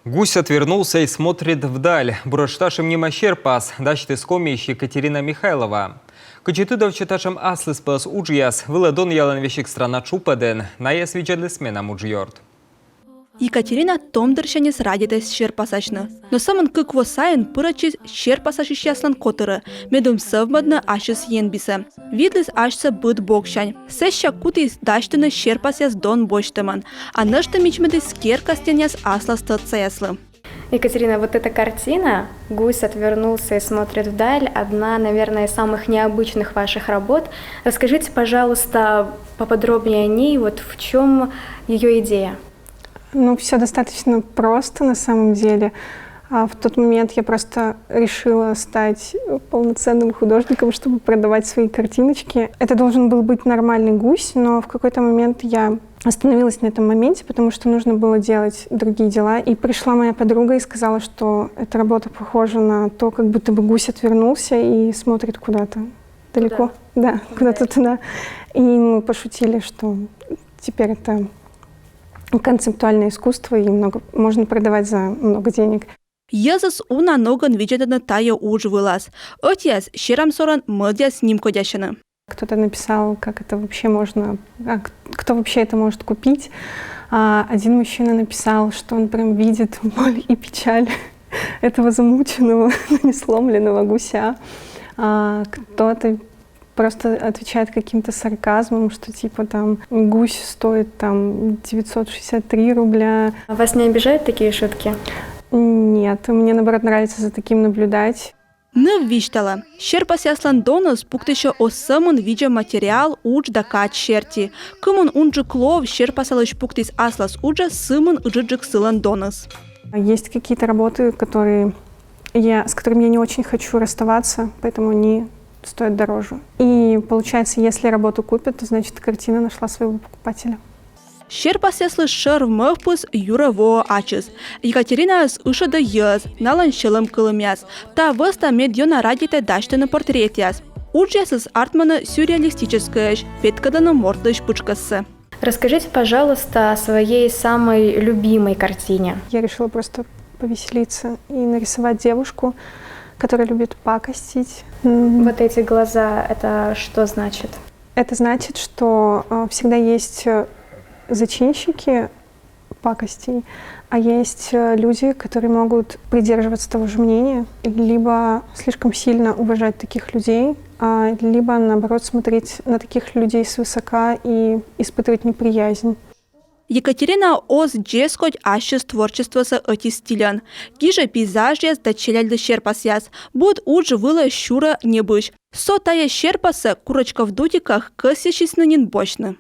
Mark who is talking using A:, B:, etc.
A: Гусь отвернулся и смотрит вдаль. Бурашташем нема щерпас, дачты скомиш Екатерина Михайлова. Кочетыдов читашем аслы спас уджияс, выладон яланвещик страна чупаден, наяс виджадли смена муджьорд.
B: Екатерина томдыршанес радитес щерпасачны. Но самын кыкво сайын пырачис щерпасачы щаслан котыры, медум совмадны ашыс енбисы. Видлис ашса быт бокшань. Сэща кутис даштыны щерпасяс дон боштыман, а нышты мичмыды скеркастеняс аслас тыцаяслы.
C: Екатерина, вот эта картина «Гусь отвернулся и смотрит вдаль» – одна, наверное, из самых необычных ваших работ. Расскажите, пожалуйста, поподробнее о ней, вот в чем ее идея?
D: Ну, все достаточно просто на самом деле. В тот момент я просто решила стать полноценным художником, чтобы продавать свои картиночки. Это должен был быть нормальный гусь, но в какой-то момент я остановилась на этом моменте, потому что нужно было делать другие дела. И пришла моя подруга и сказала, что эта работа похожа на то, как будто бы гусь отвернулся и смотрит куда-то далеко. Да, куда-то туда. И мы пошутили, что теперь это концептуальное искусство, и можно продавать за много денег.
B: Езус уна ноган виджетана тая уж вылаз. Отец щерам соран модя с ним кодящина.
D: Кто-то написал, как это вообще можно, кто вообще это может купить. Один мужчина написал, что он прям видит боль и печаль этого замученного, не сломленного гуся. Кто-то просто отвечает каким-то сарказмом, что типа там гусь стоит там 963 рубля.
C: Вас не обижают такие шутки?
D: Нет, мне наоборот нравится за таким наблюдать.
B: Не виштала. Щерпасяслан донос пуктыша о самон видя материал уж дакать щерти. Кымон унджи клов щерпасалыш пуктис аслас уджа сымон ыджиджик сылан донос.
D: Есть какие-то работы, с которыми я не очень хочу расставаться, поэтому они стоят дороже. И получается, если работу купят, то значит картина нашла своего покупателя.
B: Щерпасяслы шер в махпус юра во ачыс. Екатерина с ушада ез, налан шелым кылымяс. Та выста медьона радите даштыны портретяс. Уджяс из артмана сюрреалистическая, петкадана мордыш пучкасы.
C: Расскажите, пожалуйста, о своей самой любимой картине.
D: Я решила просто повеселиться и нарисовать девушку, которая любит пакостить.
C: Вот эти глаза, это что значит?
D: Это значит, что всегда есть зачинщики пакостей, а есть люди, которые могут придерживаться того же мнения, либо слишком сильно уважать таких людей, либо, наоборот, смотреть на таких людей свысока и испытывать неприязнь.
B: Екатерина оз джескоть ашис творчество с эти стилян. Киже пейзажьяс да челяльды щерпасяс. Буд удж выла щура не быш. Со тая щерпаса курочка в дудиках кысящись нынен бочны.